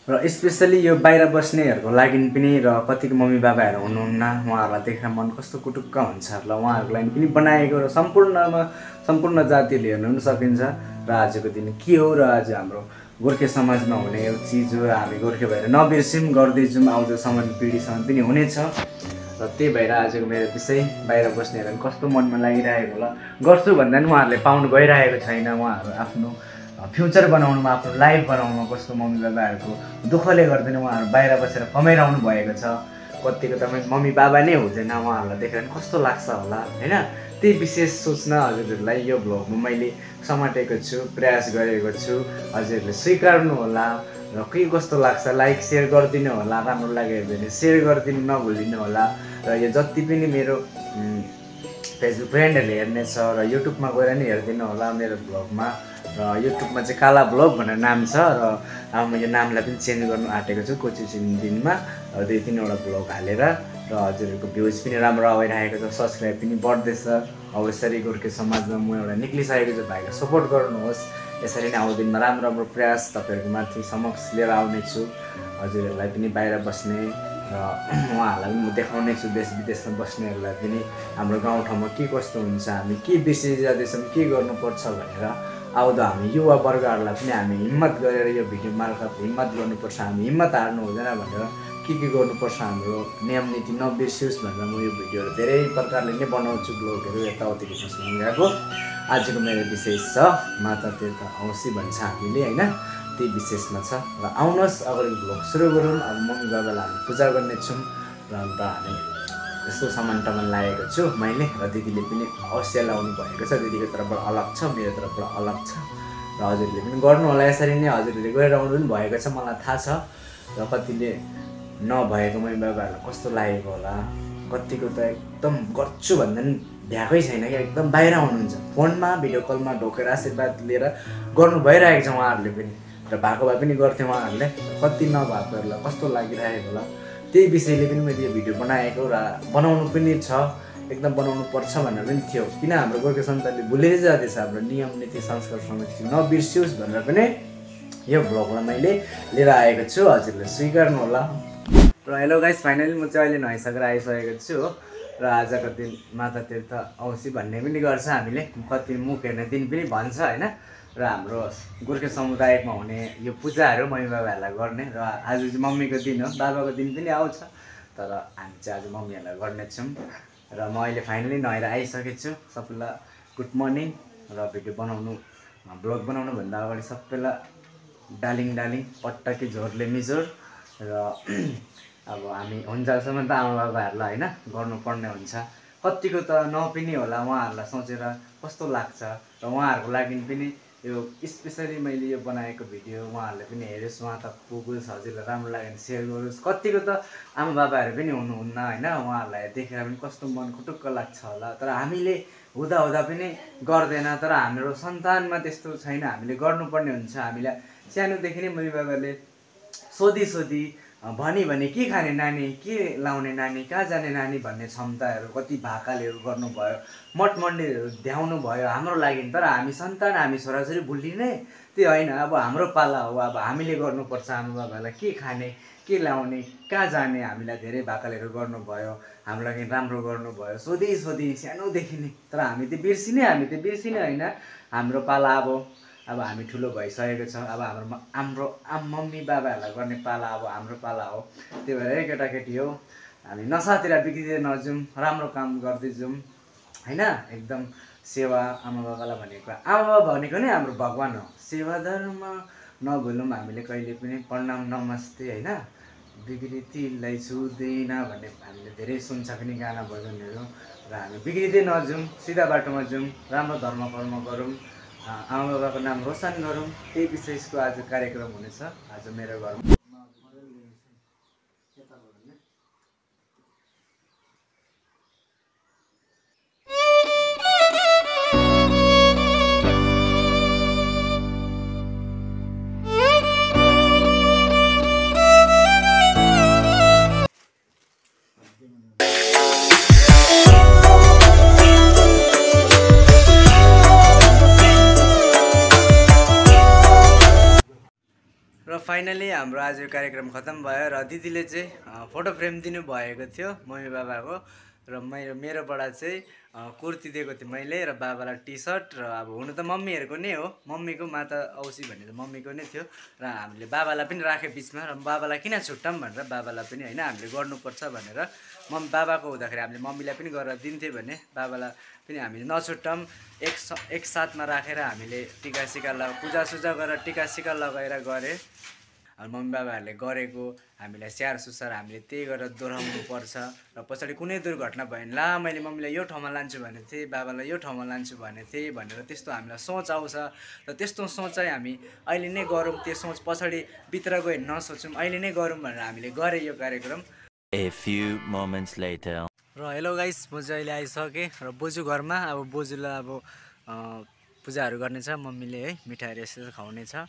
र स्पेसली यो बाहिर बस्नेहरूको लागि पनि र कतिको मम्मी बाबाहरू हुनुहुन्न उहाँहरूलाई देखेर मन कस्तो कुटुक्क हुन्छ र उहाँहरूको लागि पनि बनाएको र सम्पूर्ण जातिले हेर्नु पनि सकिन्छ र आजको दिन के हो र आज हाम्रो गोर्खे समाजमा हुने यो चिज हो र हामी गोर्खे भएर नबिर्सिम गर्दै जाउँ आउँदोसम्म पिँढीसम्म पनि हुनेछ र त्यही भएर आजको मेरो विषय बाहिर बस्नेहरूलाई कस्तो मनमा लागिरहेको होला गर्छु भन्दा पनि उहाँहरूले पाउनु भइरहेको छैन उहाँहरू आफ्नो फ्युचर बनाउनुमा आफ्नो लाइफ बनाउनुमा कस्तो मम्मी बाबाहरूको दुःखले गर्दैन उहाँहरू बाहिर बसेर कमाइरहनु भएको छ कतिको तपाईँ मम्मी बाबा नै हुँदैन उहाँहरूलाई देखेर कस्तो लाग्छ होला होइन त्यही विशेष सोच्न हजुरहरूलाई यो भ्लगमा मैले समातेको छु प्रयास गरेको छु हजुरहरूले स्वीकार्नु होला र के कस्तो लाग्छ लाइक सेयर गरिदिनु होला राम्रो लाग्यो भने सेयर गरिदिनु नभुलिनु होला र यो जति पनि मेरो फेसबुक फ्रेन्डहरूले हेर्ने छ र युट्युबमा गएर नि हेरिदिनु होला मेरो भ्लगमा र युट्युबमा चाहिँ काला भ्लग भनेर नाम छ र अब म यो नामलाई पनि चेन्ज गर्नु आँटेको छु कोसिस दिनमा 2-3वटा भ्लग हालेर र हजुरहरूको भ्युज पनि राम्रो आइरहेको छ सब्सक्राइब पनि बढ्दैछ अब यसरी गोर्खे समाजमा म एउटा निक्लिसकेको छु भाइलाई सपोर्ट गर्नुहोस् यसरी नै आउँदो दिनमा राम्रो राम्रो प्रयास तपाईँहरूको माथि समक्ष लिएर आउनेछु हजुरहरूलाई पनि बाहिर बस्ने र उहाँहरूलाई पनि म देखाउने छु देश विदेशमा बस्नेहरूलाई पनि हाम्रो गाउँठाउँमा के कस्तो हुन्छ हामी के बिर्सिँदै जाँदैछौँ के गर्नुपर्छ भनेर आउँदा हामी युवा वर्गहरूलाई पनि हामी हिम्मत गरेर यो भिडियो मार्फत हिम्मत गर्नुपर्छ हामी हिम्मत हार्नु हुँदैन भनेर के गर्नुपर्छ हाम्रो नियम नीति नबिर्सियोस् भनेर म यो भिडियोहरू धेरै प्रकारले नै बनाउँछु ब्लगहरू यताउतिको बस्नु गएको आजको मेरो विशेष छ माता तीर्थ औँसी भन्छ हामीले होइन त्यही विशेषमा छ र आउनुहोस् अगाडि भ्लग सुरु गरौँ अब मम्मी बाबालाई हामी पूजा गर्नेछौँ र अन्त हामी यस्तो सामान लागेको छु मैले र दिदीले पनि अवश्य लाउनु भएको छ दिदीको तर्फबाट अलग छ मेरो तर्फबाट अलग छ र हजुरले पनि गर्नु होला यसरी नै हजुरले गएर आउनु पनि भएको छ मलाई थाहा छ र कतिले नभएको मम्मी बाबाहरूलाई कस्तो लागेको होला कतिको त एकदम गर्छु भन्दा पनि भ्याएकै छैन क्या एकदम बाहिर हुनुहुन्छ फोनमा भिडियो कलमा ढोकेर आशीर्वाद लिएर गर्नु भइरहेको छ उहाँहरूले पनि र भएको भए पनि गर्थ्यो उहाँहरूले कति नभएकोहरूलाई कस्तो लागिरहेको होला त्यही विषयले पनि मैले यो भिडियो बनाएको र बनाउनु पनि छ एकदम बनाउनु पर्छ भनेर पनि थियो किन हाम्रो गोर्खे सन्तानले भुलेर जाँदैछ हाम्रो नियम नीति संस्कार संस्कृति नबिर्सियोस् भनेर पनि यो भ्लगलाई मैले लिएर आएको छु हजुरले स्वीकार्नु होला र हेलो गाइस फाइनली म चाहिँ अहिले नुहाइसकेर आइसकेको छु र आजको दिन माता तीर्थ औँसी भन्ने पनि गर्छ हामीले कति मुख हेर्ने दिन पनि भन्छ होइन र हाम्रो गोर्खे समुदायमा हुने यो पूजाहरू मम्मी बाबाहरूलाई गर्ने र आज चाहिँ मम्मीको दिन हो बाबाको दिन पनि आउँछ तर हामी चाहिँ आज मम्मीहरूलाई गर्नेछौँ र म अहिले फाइनली नुहाएर आइसकेको छु सबैलाई गुड मर्निङ र भिडियो बनाउनु ब्लग बनाउनुभन्दा अगाडि सबैलाई डालिङ पट्टकी झोरले मिजोर र अब हामी हुन्जेलसम्म त आमा बाबाहरूलाई होइन गर्नुपर्ने हुन्छ कतिको त नपिनी होला उहाँहरूलाई सोचेर कस्तो लाग्छ र उहाँहरूको लागि पनि यो स्पेसली मैले यो बनाएको भिडियो उहाँहरूले पनि हेरोस् उहाँ त पुगोस् हजुरलाई राम्रो लाग्यो भने सेयर गरोस् कतिको त आमा बाबाहरू पनि हुनुहुन्न होइन उहाँहरूलाई देखेर पनि कस्तो मन कुटुक्क लाग्छ होला तर हामीले हुँदा पनि गर्दैन तर हाम्रो सन्तानमा त्यस्तो छैन हामीले गर्नुपर्ने हुन्छ हामीलाई सानोदेखि नै मम्मी बाबाले सोधी भने के खाने नानी के लाउने नानी कहाँ जाने नानी भन्ने क्षमताहरू कति भाकालेहरू गर्नुभयो मठ मन्दिरहरू ध्याउनु भयो हाम्रो लागि तर हामी सन्तान हामी छोराछोरी भुलिने त्यो होइन अब हाम्रो पाला हो अब हामीले गर्नुपर्छ आमा बाबालाई के खाने के लाउने कहाँ जाने हामीलाई धेरै भाकालेहरू गर्नुभयो हाम्रो लागि राम्रो गर्नुभयो सोधी सानोदेखि नै तर हामी त बिर्सिने होइन हाम्रो पाला अब हामी ठुलो भइसकेको छ अब हाम्रो मम्मी बाबाहरूलाई गर्ने पाला अब हाम्रो पाला हो त्यही भएर केटाकेटी हो हामी नसातिर बिग्रिँदै नजाउँ राम्रो काम गर्दै जाउँ होइन एकदम सेवा आमा बाबालाई भनेको नै हाम्रो भगवान हो सेवा धर्म नभुलौँ हामीले कहिले पनि प्रणाम नमस्ते होइन बिग्रितीलाई छुँदैन भन्ने हामीले धेरै सुन्छ पनि गाना भजनहरू र हामी बिग्रिँदै नजाउँ सिधा बाटोमा जाउँ राम्रो धर्म कर्म गरौँ आमा बाबाको नाम रोशन गरौँ त्यही विशेषको आज कार्यक्रम हुनेछ आज मेरो घरमा फाइनली हाम्रो आज कार्यक्रम खत्तम भयो र दिदीले चाहिँ फोटो फ्रेम दिनुभएको थियो मम्मी बाबाको र मेरोबाट चाहिँ कुर्ती दिएको थिएँ मैले र बाबालाई टी सर्ट र अब हुनु त मम्मीहरूको नै हो मम्मीको माता औसी भन्ने त मम्मीको नै थियो र हामीले बाबालाई पनि राख्यो बिचमा र बाबालाई किन छुट्टाम भनेर बाबालाई पनि होइन हामीले गर्नुपर्छ भनेर बाबाको हुँदाखेरि हामीले मम्मीलाई पनि गरेर दिन्थ्यो भने बाबालाई पनि हामीले नछुट्टाम एक साथमा राखेर हामीले टिका सिका पूजासुजा गरेर टिका सिका लगाएर गरे मम्मी बाबाहरूले गरेको हामीलाई स्याहार सुसार हामीले त्यही गरेर दोहोऱ्याउनु पर्छ र पछाडि कुनै दुर्घटना भयो भने ला मैले मम्मीलाई यो ठाउँमा लान्छु भनेको थिएँ बाबालाई यो ठाउँमा लान्छु भनेको थिएँ भनेर त्यस्तो हामीलाई सोच आउँछ र त्यस्तो सोच चाहिँ हामी अहिले नै गरौँ त्यो सोच पछाडि भित्र गयो नसोचौँ अहिले नै गरौँ भनेर हामीले गरे यो कार्यक्रम A few moments later र हेलो गाइस म चाहिँ अहिले आइसकेँ र बोजू घरमा अब बोजूलाई अब पूजाहरू गर्नेछ मम्मीले है मिठाईहरू यसो खुवाउने छ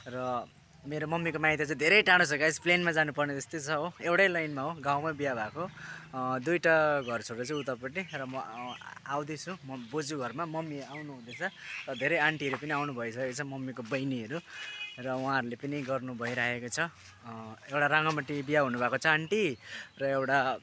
र मेरो मम्मीको माइत चाहिँ धेरै टाढो छ गाइस प्लेनमा जानुपर्ने जस्तै छ हो एउटै लाइनमा हो गाउँमै बिहा भएको दुईवटा घर छोडेर चाहिँ उतापट्टि र म आउँदैछु म बोजू घरमा मम्मी आउनु हुँदैछ र धेरै आन्टीहरू पनि आउनु भइसकेको छ मम्मीको बहिनीहरू र उहाँहरूले पनि गर्नु भइरहेको छ एउटा राङ्गामाटी बिहा हुनुभएको छ आन्टी र एउटा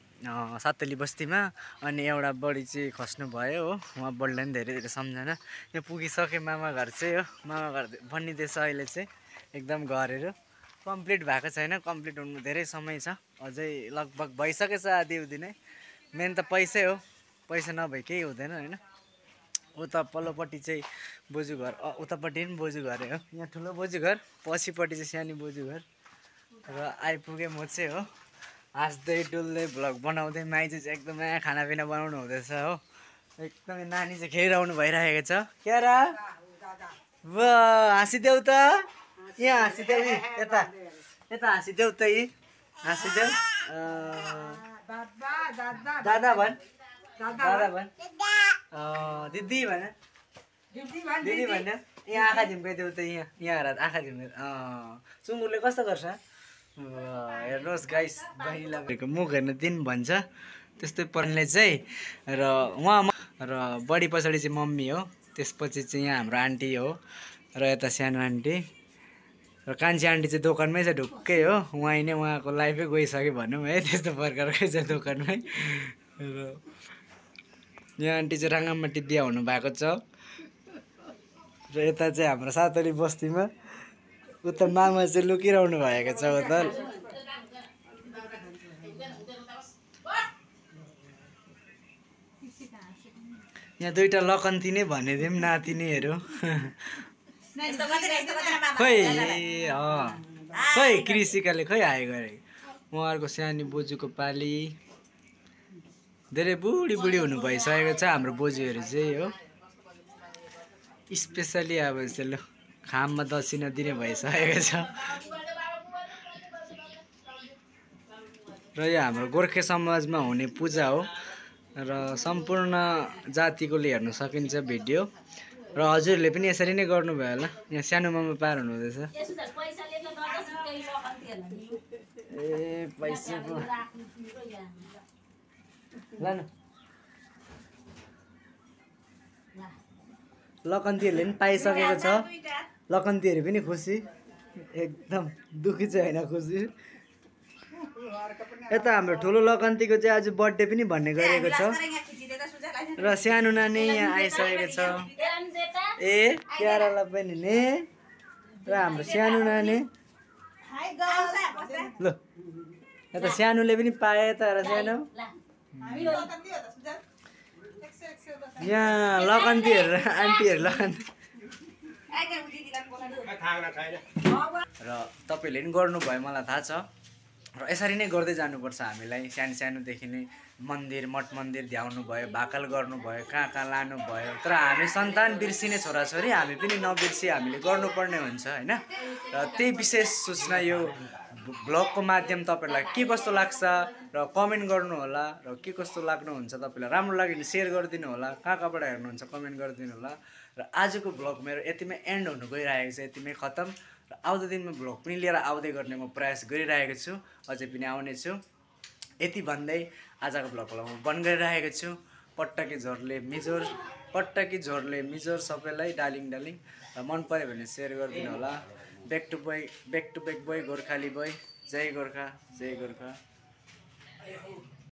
सातली बस्तीमा अनि एउटा बडी चाहिँ खस्नु भयो हो उहाँ बडीलाई पनि धेरै धेरै सम्झना यहाँ पुगिसक्यो मामा घर चाहिँ हो मामा घर बनिँदैछ अहिले चाहिँ एकदम घरहरू कम्प्लिट भएको छैन कम्प्लिट हुनु धेरै समय छ अझै लगभग भइसकेछ आधी उधी नै मेन त पैसै हो पैसा नभए केही हुँदैन होइन उता पल्लोपट्टि चाहिँ बोजू घर उतापट्टि पनि बोजू घरै हो यहाँ ठुलो बोजू घर पछिपट्टि चाहिँ सानो बोजू घर र आइपुगेँ म चाहिँ हो हाँस्दै डुल्दै भ्लग बनाउँदै माइजू चाहिँ एकदमै खानापिना बनाउनु हुँदैछ हो एकदमै नानी चाहिँ खेलिरहनु भइरहेको छ क्या र हाँसिदेऊ त यहाँ हाँसिदेऊ यता यता हाँसिदेऊ त यी हाँसिदेऊ दादा भन् दादा भन् दिदी भन दिदी भन यहाँ आँखा झिम्काइदेऊ त यहाँ यहाँ आँखा झिम्काइ सुँगुरले कस्तो गर्छ हेर्नुहोस् गाइस बहिनीलाई मुख हेर्न दिन भन्छ त्यस्तै पर्ने चाहिँ र उहाँ र बडी पछाडि चाहिँ मम्मी हो त्यसपछि चाहिँ यहाँ हाम्रो आन्टी हो र यता सानो आन्टी र कान्छी आन्टी चाहिँ दोकानमै छ ढुक्कै हो उहाँ नै उहाँको लाइफै गइसक्यो भनौँ है त्यस्तो प्रकारकै छ दोकानमै र यहाँ आन्टी चाहिँ राङ्गामाटी बिहा हुनुभएको छ र यता चाहिँ हाम्रो सातली बस्तीमा उता मामा चाहिँ लुकिरहनु भएको छ उता यहाँ दुईवटा लकन्ती नै भनिदिउँ नातिनीहरू खै खै कृषिकाले खै आयो गरे उहाँहरूको सानो बोजूको पाली धेरै बुढी हुनु भइसकेको छ हाम्रो बोजूहरू चाहिँ हो स्पेसली अब ल खाममा दक्षिणा दिने भइसकेको छ र यो हाम्रो गोर्खे समाजमा हुने पूजा हो र सम्पूर्ण जातिकोले हेर्न सकिन्छ भिडियो र हजुरहरूले पनि यसरी नै गर्नुभयो होला यहाँ सानो मामा पार हुनुहुँदैछ ए पैसाको ल लकन्तीहरूले पनि पाइसकेको छ लकन्तीहरू पनि खुसी एकदम दुखी चाहिँ होइन खुसी यता हाम्रो ठुलो लकन्तीको चाहिँ आज बर्थडे पनि भन्ने गरेको छ र सानो नानी यहाँ आइसकेको छ ए क्यारालाई पनि नि र हाम्रो सानो नानी ल यता सानोले पनि पाए त र सानो यहाँ लकन्तीहरू आन्टीहरू लकन्ती र तपाईँहरूले पनि गर्नुभयो मलाई थाहा छ र यसरी नै गर्दै जानुपर्छ हामीलाई सानो सानोदेखि नै मन्दिर मठ मन्दिर ध्याउनु भयो भाकल गर्नुभयो कहाँ कहाँ लानुभयो तर हामी सन्तान बिर्सिने छोराछोरी हामी पनि नबिर्सी हामीले गर्नुपर्ने हुन्छ होइन र त्यही विशेष सूचना यो ब्लगको माध्यम तपाईँहरूलाई के कस्तो लाग्छ र कमेन्ट गर्नु होला र के कस्तो लाग्नुहुन्छ तपाईँलाई राम्रो लाग्यो भने सेयर गरिदिनु होला कहाँ कहाँबाट हेर्नुहुन्छ कमेन्ट गरिदिनु होला र आजको ब्लग मेरो यतिमै एन्ड हुनु गइरहेको छ यतिमै खतम र आउँदो दिनमा ब्लग पनि लिएर आउँदै गर्ने म प्रयास गरिरहेको छु अझै पनि आउने छु यति भन्दै आजको ब्लगलाई म बन्द गरिरहेको छु पट्टकी झोरले मिजोर सबैलाई डालिङ र मन पर्यो भने सेयर गरिदिनु होला back to back boy Gorkhali boy जय गोर्खा जय गोर्खा